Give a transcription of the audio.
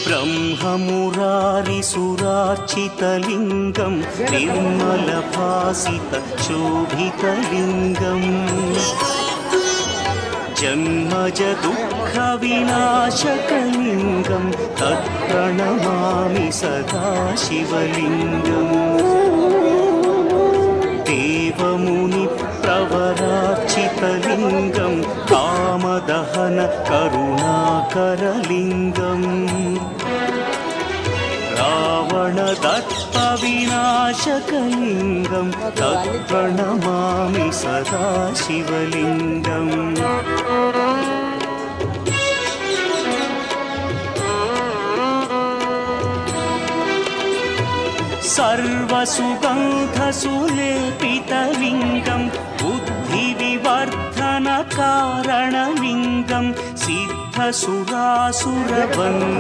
ब्रह्ममुरारिसुरार्चितलिङ्गं निर्मलभासितशोभितलिङ्गम् जन्मजदुःखविनाशकलिङ्गं तत्प्रणमामि सदा शिवलिङ्गम् देवमुनिप्रवरार्चितलिङ्गं कामदहन करुणाकरलिङ्गम् रावणदर्पविनाशकलिङ्गं तत्प्रणमामि सदा शिवलिङ्गम् सर्वसुगन्धसुलेपितलिङ्गं बुद्धिविवर्धनकारणलिङ्गं सिद्धसुरासुरवन्द्यं